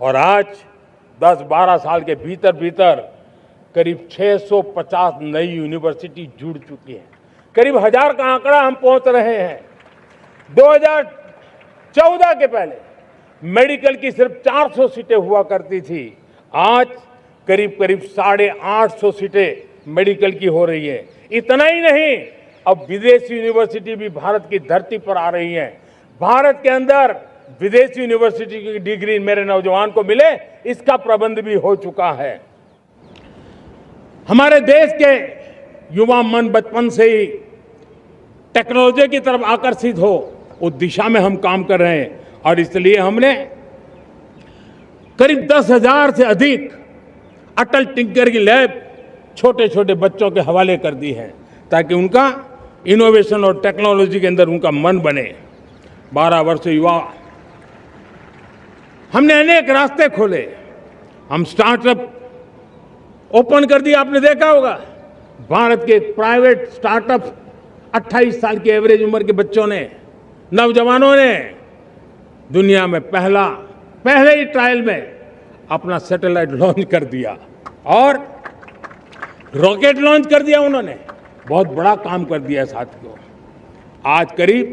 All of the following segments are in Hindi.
और आज 10-12 साल के भीतर भीतर करीब 650 नई यूनिवर्सिटी जुड़ चुकी हैं। करीब 1000 का आंकड़ा हम पहुंच रहे हैं। 2014 के पहले मेडिकल की सिर्फ 400 सीटें हुआ करती थी। आज करीब 850 सीटें मेडिकल की हो रही है। इतना ही नहीं, अब विदेशी यूनिवर्सिटी भी भारत की धरती पर आ रही है। भारत के अंदर विदेशी यूनिवर्सिटी की डिग्री मेरे नौजवान को मिले, इसका प्रबंध भी हो चुका है। हमारे देश के युवा मन बचपन से ही टेक्नोलॉजी की तरफ आकर्षित हो, उस दिशा में हम काम कर रहे हैं और इसलिए हमने करीब 10,000 से अधिक अटल टिंकर की लैब छोटे छोटे बच्चों के हवाले कर दी है ताकि उनका इनोवेशन और टेक्नोलॉजी के अंदर उनका मन बने। 12 वर्ष युवा, हमने अनेक रास्ते खोले। हम स्टार्टअप ओपन कर दिया, आपने देखा होगा। भारत के प्राइवेट स्टार्टअप 28 साल की एवरेज उम्र के बच्चों ने, नौजवानों ने दुनिया में पहले ही ट्रायल में अपना सैटेलाइट लॉन्च कर दिया और रॉकेट लॉन्च कर दिया। उन्होंने बहुत बड़ा काम कर दिया है साथियों। आज करीब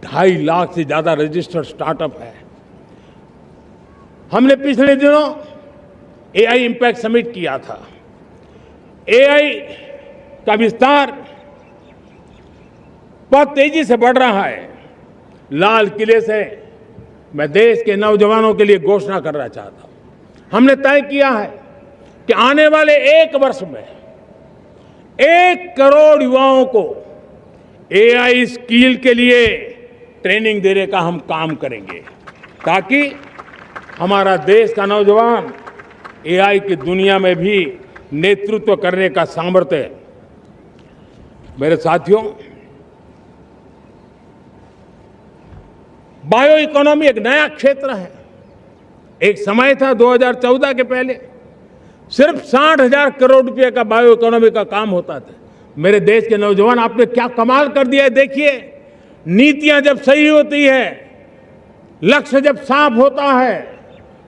2.5 लाख से ज्यादा रजिस्टर्ड स्टार्टअप है। हमने पिछले दिनों एआई इंपैक्ट समिट किया था। एआई का विस्तार बहुत तेजी से बढ़ रहा है। लाल किले से मैं देश के नौजवानों के लिए घोषणा करना चाहता हूं। हमने तय किया है कि आने वाले 1 वर्ष में 1 करोड़ युवाओं को एआई स्किल के लिए ट्रेनिंग देने का हम काम करेंगे ताकि हमारा देश का नौजवान एआई की दुनिया में भी नेतृत्व करने का सामर्थ्य। मेरे साथियों, बायो इकोनॉमी एक नया क्षेत्र है। एक समय था 2014 के पहले सिर्फ 60,000 करोड़ रुपए का बायो इकोनॉमी का काम होता था। मेरे देश के नौजवान, आपने क्या कमाल कर दिया है। देखिए, नीतियां जब सही होती है, लक्ष्य जब साफ होता है,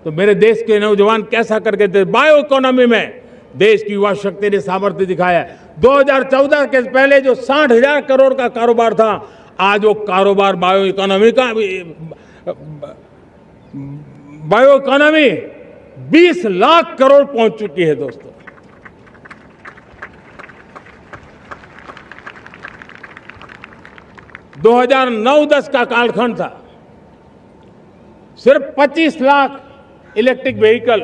तो मेरे देश के नौजवान कैसा करके थे। बायो इकोनॉमी में देश की युवा शक्ति ने सामर्थ्य दिखाया है। 2014 के पहले जो 60,000 करोड़ का कारोबार था, आज वो कारोबार बायो इकोनॉमी 20 लाख करोड़ पहुंच चुकी है। दोस्तों, दो 2009-10 का कालखंड था, सिर्फ 25 लाख इलेक्ट्रिक व्हीकल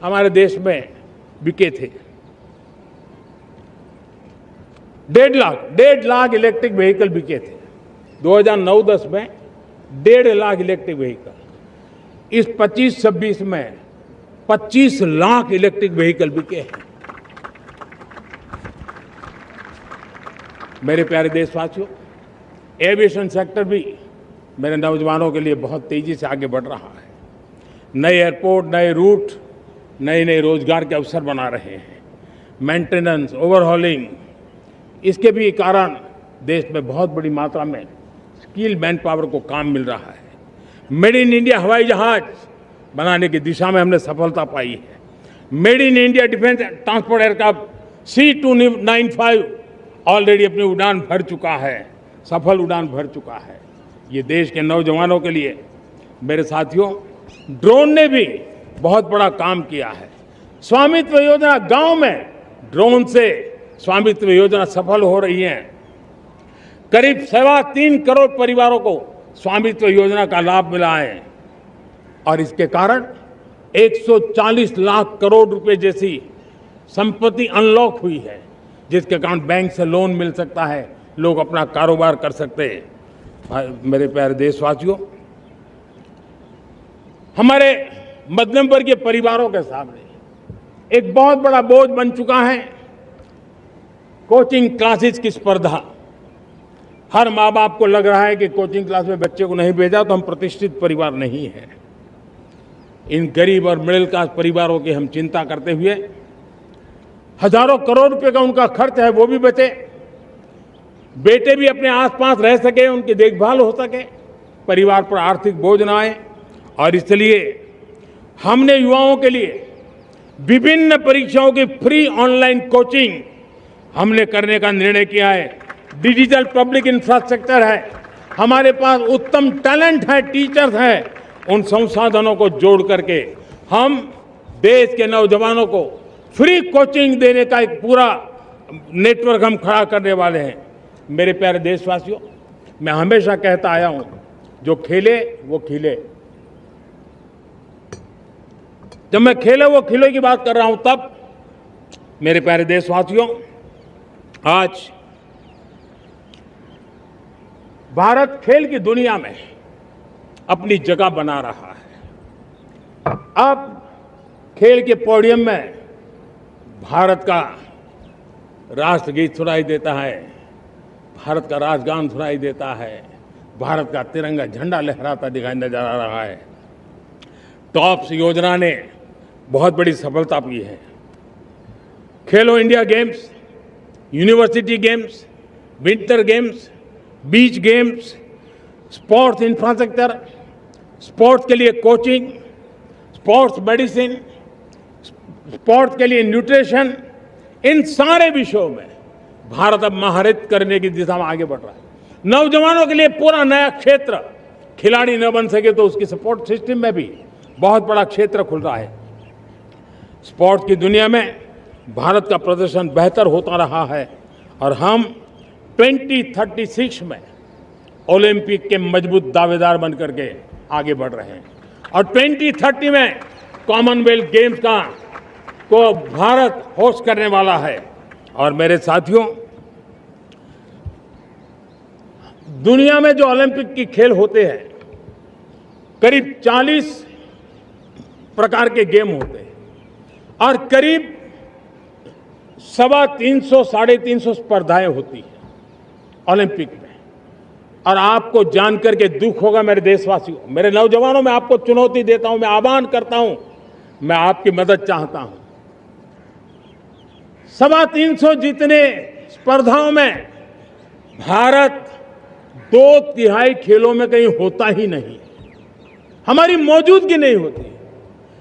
हमारे देश में बिके थे। 1.5 लाख इलेक्ट्रिक व्हीकल बिके थे 2009-10 में। 1.5 लाख इलेक्ट्रिक व्हीकल। इस 25-26 में 25 लाख इलेक्ट्रिक व्हीकल बिके हैं। मेरे प्यारे देशवासियों, एविएशन सेक्टर भी मेरे नौजवानों के लिए बहुत तेजी से आगे बढ़ रहा है। नए एयरपोर्ट, नए रूट, नए रोजगार के अवसर बना रहे हैं। मेंटेनेंस, ओवरहॉलिंग, इसके भी कारण देश में बहुत बड़ी मात्रा में स्किल मैन पावर को काम मिल रहा है। मेड इन इंडिया हवाई जहाज बनाने की दिशा में हमने सफलता पाई है। Made in India defence transport aircraft C295 already अपनी उड़ान भर चुका है, सफल उड़ान भर चुका है। ये देश के नौजवानों के लिए, मेरे साथियों, ड्रोन ने भी बहुत बड़ा काम किया है। स्वामित्व योजना, गांव में ड्रोन से स्वामित्व योजना सफल हो रही है। करीब 3.25 करोड़ परिवारों को स्वामित्व योजना का लाभ मिला है और इसके कारण 140 लाख करोड़ रुपए जैसी संपत्ति अनलॉक हुई है, जिसके कारण बैंक से लोन मिल सकता है, लोग अपना कारोबार कर सकते हैं। मेरे प्यारे देशवासियों, हमारे मध्यम वर्गीय परिवारों के सामने एक बहुत बड़ा बोझ बन चुका है कोचिंग क्लासेस की स्पर्धा। हर माँ बाप को लग रहा है कि कोचिंग क्लास में बच्चे को नहीं भेजा तो हम प्रतिष्ठित परिवार नहीं है। इन गरीब और मिडिल क्लास परिवारों की हम चिंता करते हुए हजारों करोड़ रुपए का उनका खर्च है वो भी बचे, बेटे भी अपने आसपास रह सके, उनकी देखभाल हो सके, परिवार पर आर्थिक बोझ न आए। और इसलिए हमने युवाओं के लिए विभिन्न परीक्षाओं की फ्री ऑनलाइन कोचिंग हमने करने का निर्णय किया है। डिजिटल पब्लिक इंफ्रास्ट्रक्चर है, हमारे पास उत्तम टैलेंट है, टीचर्स हैं। उन संसाधनों को जोड़ करके हम देश के नौजवानों को फ्री कोचिंग देने का एक पूरा नेटवर्क हम खड़ा करने वाले हैं। मेरे प्यारे देशवासियों, मैं हमेशा कहता आया हूं, जो खेले वो खिले। जब मैं खेले वो खिले की बात कर रहा हूं, तब मेरे प्यारे देशवासियों, आज भारत खेल की दुनिया में अपनी जगह बना रहा है। अब खेल के पोडियम में भारत का राष्ट्रगीत सुनाई देता है, भारत का राष्ट्रगान सुनाई देता है, भारत का तिरंगा झंडा लहराता दिखाई नजर आ रहा है। टॉप्स योजना ने बहुत बड़ी सफलता पाई है। खेलो India games, university games, winter games, beach games, sports infrastructure, sports के लिए कोचिंग, स्पोर्ट्स मेडिसिन, स्पोर्ट्स के लिए न्यूट्रिशन, इन सारे विषयों में भारत अब महारत करने की दिशा में आगे बढ़ रहा है। नौजवानों के लिए पूरा नया क्षेत्र, खिलाड़ी न बन सके तो उसकी सपोर्ट सिस्टम में भी बहुत बड़ा क्षेत्र खुल रहा है। स्पोर्ट्स की दुनिया में भारत का प्रदर्शन बेहतर होता रहा है और हम 2036 में ओलंपिक के मजबूत दावेदार बनकर के आगे बढ़ रहे हैं और 2030 में कॉमनवेल्थ गेम्स को भारत होस्ट करने वाला है। और मेरे साथियों, दुनिया में जो ओलंपिक की खेल होते हैं, करीब 40 प्रकार के गेम होते हैं और करीब 350 साढ़े 350 स्पर्धाएं होती हैं ओलंपिक में। और आपको जानकर के दुख होगा मेरे देशवासियों, मेरे नौजवानों, मैं आपको चुनौती देता हूं, मैं आह्वान करता हूं, मैं आपकी मदद चाहता हूं। 350 जितने स्पर्धाओं में भारत 2/3 खेलों में कहीं होता ही नहीं, हमारी मौजूदगी नहीं होती,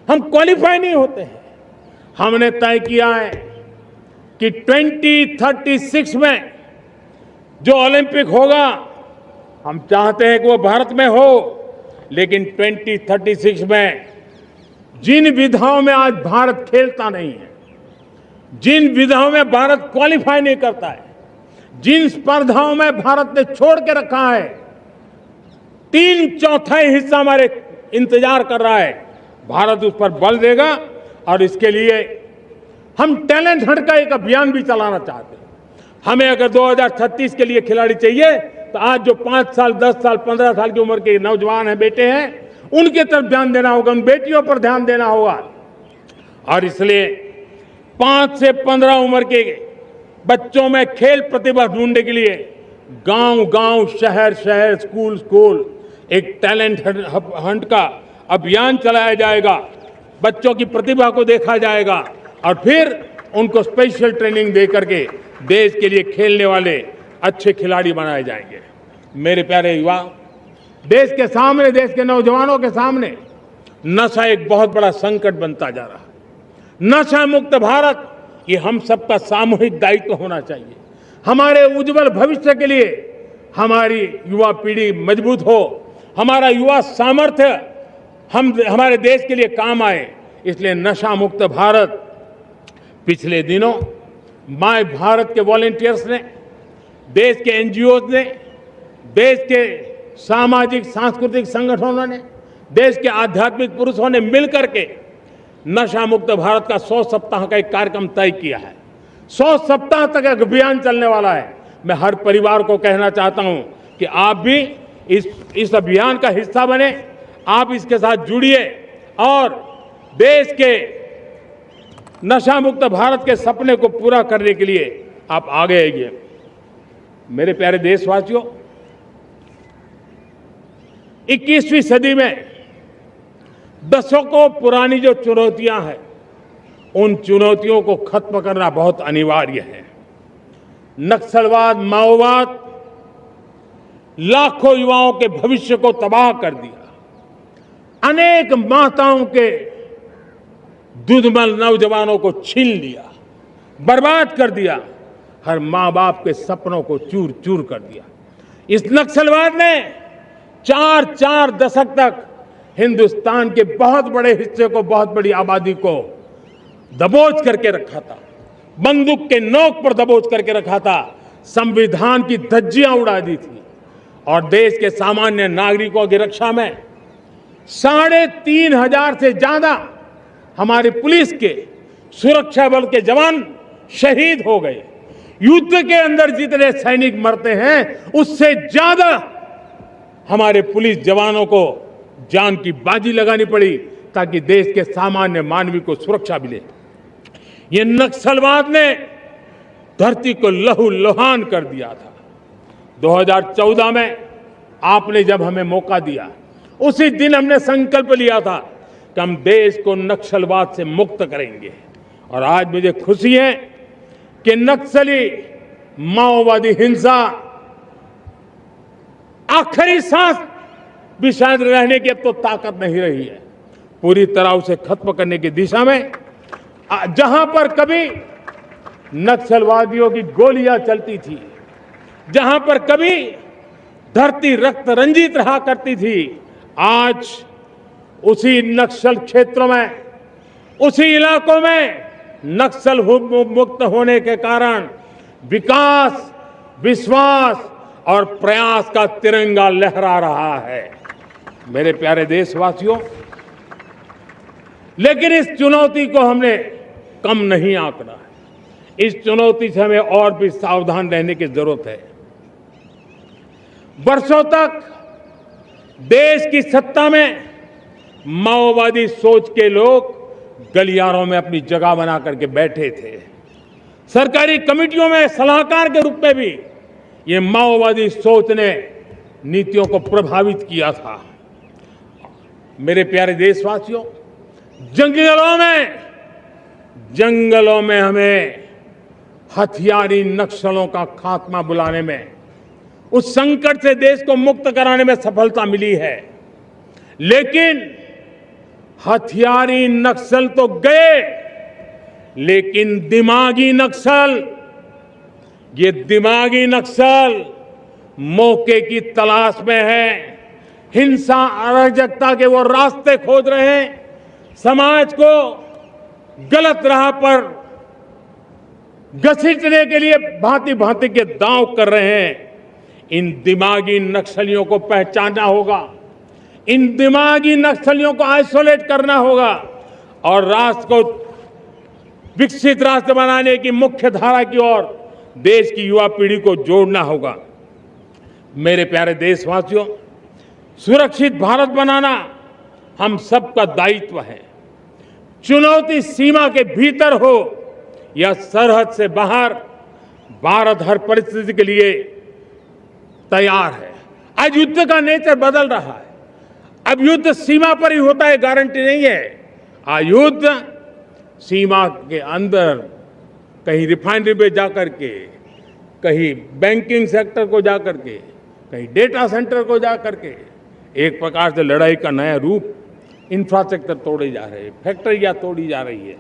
हम क्वालिफाई नहीं होते हैं। हमने तय किया है कि 2036 में जो ओलंपिक होगा, हम चाहते हैं कि वो भारत में हो, लेकिन 2036 में जिन विधाओं में आज भारत खेलता नहीं है, जिन विधाओं में भारत क्वालिफाई नहीं करता है, जिन स्पर्धाओं में भारत ने छोड़ के रखा है, 3/4 हिस्सा हमारे इंतजार कर रहा है। भारत उस पर बल देगा और इसके लिए हम टैलेंट हंट का एक अभियान भी चलाना चाहते हैं। हमें अगर 2036 के लिए खिलाड़ी चाहिए तो आज जो 5 साल, 10 साल, 15 साल की उम्र के नौजवान हैं, बेटे हैं, उनके तरफ ध्यान देना होगा, उन बेटियों पर ध्यान देना होगा। और इसलिए 5 से 15 उम्र के बच्चों में खेल प्रतिभा ढूंढने के लिए गांव-गांव, शहर-शहर, स्कूल-स्कूल एक टैलेंट हंट का अभियान चलाया जाएगा। बच्चों की प्रतिभा को देखा जाएगा और फिर उनको स्पेशल ट्रेनिंग दे करके देश के लिए खेलने वाले अच्छे खिलाड़ी बनाए जाएंगे। मेरे प्यारे युवा, देश के सामने, देश के नौजवानों के सामने नशा एक बहुत बड़ा संकट बनता जा रहा है। नशा मुक्त भारत, ये हम सबका सामूहिक दायित्व होना चाहिए। हमारे उज्जवल भविष्य के लिए हमारी युवा पीढ़ी मजबूत हो, हमारा युवा सामर्थ्य हमारे देश के लिए काम आए, इसलिए नशा मुक्त भारत। पिछले दिनों माय भारत के वॉलंटियर्स ने, देश के एनजीओ ने, देश के सामाजिक सांस्कृतिक संगठनों ने, देश के आध्यात्मिक पुरुषों ने मिलकर के नशा मुक्त भारत का 100 सप्ताह का एक कार्यक्रम तय किया है। 100 सप्ताह तक एक अभियान चलने वाला है। मैं हर परिवार को कहना चाहता हूं कि आप भी इस अभियान का हिस्सा बने, आप इसके साथ जुड़िए और देश के नशा मुक्त भारत के सपने को पूरा करने के लिए आप आगे आइए। मेरे प्यारे देशवासियों, 21वीं सदी में दशकों पुरानी जो चुनौतियां हैं, उन चुनौतियों को खत्म करना बहुत अनिवार्य है। नक्सलवाद, माओवाद लाखों युवाओं के भविष्य को तबाह कर दिया, अनेक माताओं के दुधमल नौजवानों को छीन लिया, बर्बाद कर दिया, हर मां बाप के सपनों को चूर चूर कर दिया। इस नक्सलवाद ने 4 दशक तक हिंदुस्तान के बहुत बड़े हिस्से को, बहुत बड़ी आबादी को दबोच करके रखा था, बंदूक के नोक पर दबोच करके रखा था, संविधान की धज्जियां उड़ा दी थी और देश के सामान्य नागरिकों की रक्षा में 3,500 से ज्यादा हमारी पुलिस के, सुरक्षा बल के जवान शहीद हो गए। युद्ध के अंदर जितने सैनिक मरते हैं उससे ज्यादा हमारे पुलिस जवानों को जान की बाजी लगानी पड़ी ताकि देश के सामान्य मानवी को सुरक्षा मिले। ये नक्सलवाद ने धरती को लहूलुहान कर दिया था। 2014 में आपने जब हमें मौका दिया, उसी दिन हमने संकल्प लिया था कि हम देश को नक्सलवाद से मुक्त करेंगे। और आज मुझे खुशी है कि नक्सली माओवादी हिंसा आखिरी सांस भी शायद रहने की अब तो ताकत नहीं रही है। पूरी तरह उसे खत्म करने की दिशा में जहां पर कभी नक्सलवादियों की गोलियां चलती थी, जहां पर कभी धरती रक्त रंजित रहा करती थी, आज उसी नक्सल क्षेत्रों में, उसी इलाकों में नक्सल मुक्त होने के कारण विकास, विश्वास और प्रयास का तिरंगा लहरा रहा है। मेरे प्यारे देशवासियों, लेकिन इस चुनौती को हमने कम नहीं आंकना है। इस चुनौती से हमें और भी सावधान रहने की जरूरत है। वर्षों तक देश की सत्ता में माओवादी सोच के लोग गलियारों में अपनी जगह बना करके बैठे थे। सरकारी कमेटियों में सलाहकार के रूप में भी ये माओवादी सोच ने नीतियों को प्रभावित किया था। मेरे प्यारे देशवासियों, जंगलों में हमें हथियारी नक्सलों का खात्मा बुलाने में, उस संकट से देश को मुक्त कराने में सफलता मिली है। लेकिन हथियारी नक्सल तो गए, लेकिन दिमागी नक्सल, ये दिमागी नक्सल मौके की तलाश में है। हिंसा, अराजकता के वो रास्ते खोज रहे हैं, समाज को गलत राह पर घसीटने के लिए भांति भांति के दांव कर रहे हैं। इन दिमागी नक्सलियों को पहचानना होगा, इन दिमागी नक्सलियों को आइसोलेट करना होगा और राष्ट्र को विकसित राष्ट्र बनाने की मुख्य धारा की ओर देश की युवा पीढ़ी को जोड़ना होगा। मेरे प्यारे देशवासियों, सुरक्षित भारत बनाना हम सबका दायित्व है। चुनौती सीमा के भीतर हो या सरहद से बाहर, भारत हर परिस्थिति के लिए तैयार है। आज युद्ध का नेचर बदल रहा है। अब युद्ध सीमा पर ही होता है, गारंटी नहीं है। आज युद्ध सीमा के अंदर, कहीं रिफाइनरी पे जाकर के, कहीं बैंकिंग सेक्टर को जाकर के, कहीं डेटा सेंटर को जाकर के, एक प्रकार से लड़ाई का नया रूप, इंफ्रास्ट्रक्चर तोड़े जा रहे हैं, फैक्ट्रियां तोड़ी जा रही है।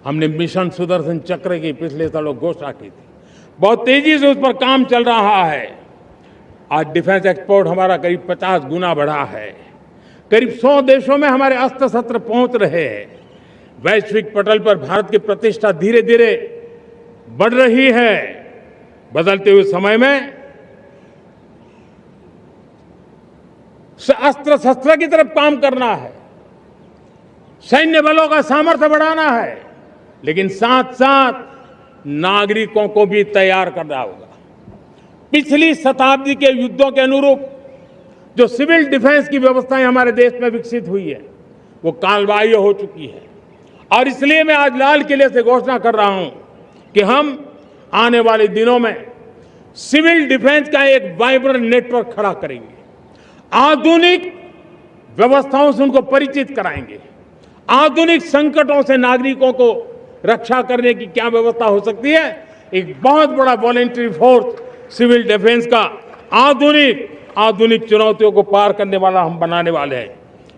हमने मिशन सुदर्शन चक्र की पिछले सालों घोषणा की थी, बहुत तेजी से उस पर काम चल रहा है। आज डिफेंस एक्सपोर्ट हमारा करीब 50 गुना बढ़ा है। करीब 100 देशों में हमारे अस्त्र शस्त्र पहुंच रहे हैं। वैश्विक पटल पर भारत की प्रतिष्ठा धीरे धीरे बढ़ रही है। बदलते हुए समय में अस्त्र शस्त्र की तरफ काम करना है, सैन्य बलों का सामर्थ्य बढ़ाना है, लेकिन साथ साथ नागरिकों को भी तैयार करना होगा। पिछली शताब्दी के युद्धों के अनुरूप जो सिविल डिफेंस की व्यवस्थाएं हमारे देश में विकसित हुई है, वो कालबाह्य हो चुकी है। और इसलिए मैं आज लाल किले से घोषणा कर रहा हूं कि हम आने वाले दिनों में सिविल डिफेंस का एक वाइब्रेंट नेटवर्क खड़ा करेंगे। आधुनिक व्यवस्थाओं से उनको परिचित कराएंगे। आधुनिक संकटों से नागरिकों को रक्षा करने की क्या व्यवस्था हो सकती है, एक बहुत बड़ा वॉलंटरी फोर्स सिविल डिफेंस का आधुनिक चुनौतियों को पार करने वाला हम बनाने वाले हैं।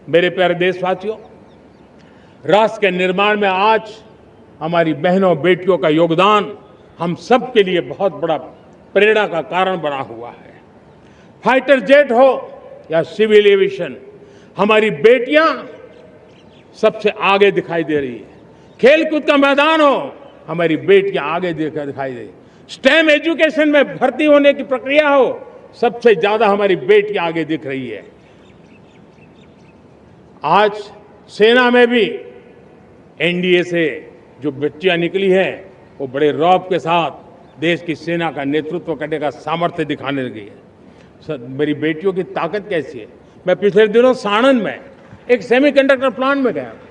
मेरे प्यारे देशवासियों, राष्ट्र के निर्माण में आज हमारी बहनों बेटियों का योगदान हम सब के लिए बहुत बड़ा प्रेरणा का कारण बना हुआ है। फाइटर जेट हो या सिविल एविएशन, हमारी बेटियां सबसे आगे दिखाई दे रही है। खेलकूद का मैदान हो, हमारी बेटियां आगे दिखाई दे रही है। स्टेम एजुकेशन में भर्ती होने की प्रक्रिया हो, सबसे ज्यादा हमारी बेटियां आगे दिख रही है। आज सेना में भी एनडीए से जो बच्चियां निकली हैं, वो बड़े रौब के साथ देश की सेना का नेतृत्व करने का सामर्थ्य दिखाने लगी है। मेरी बेटियों की ताकत कैसी है। मैं पिछले दिनों साणंद में एक सेमीकंडक्टर प्लांट में गया।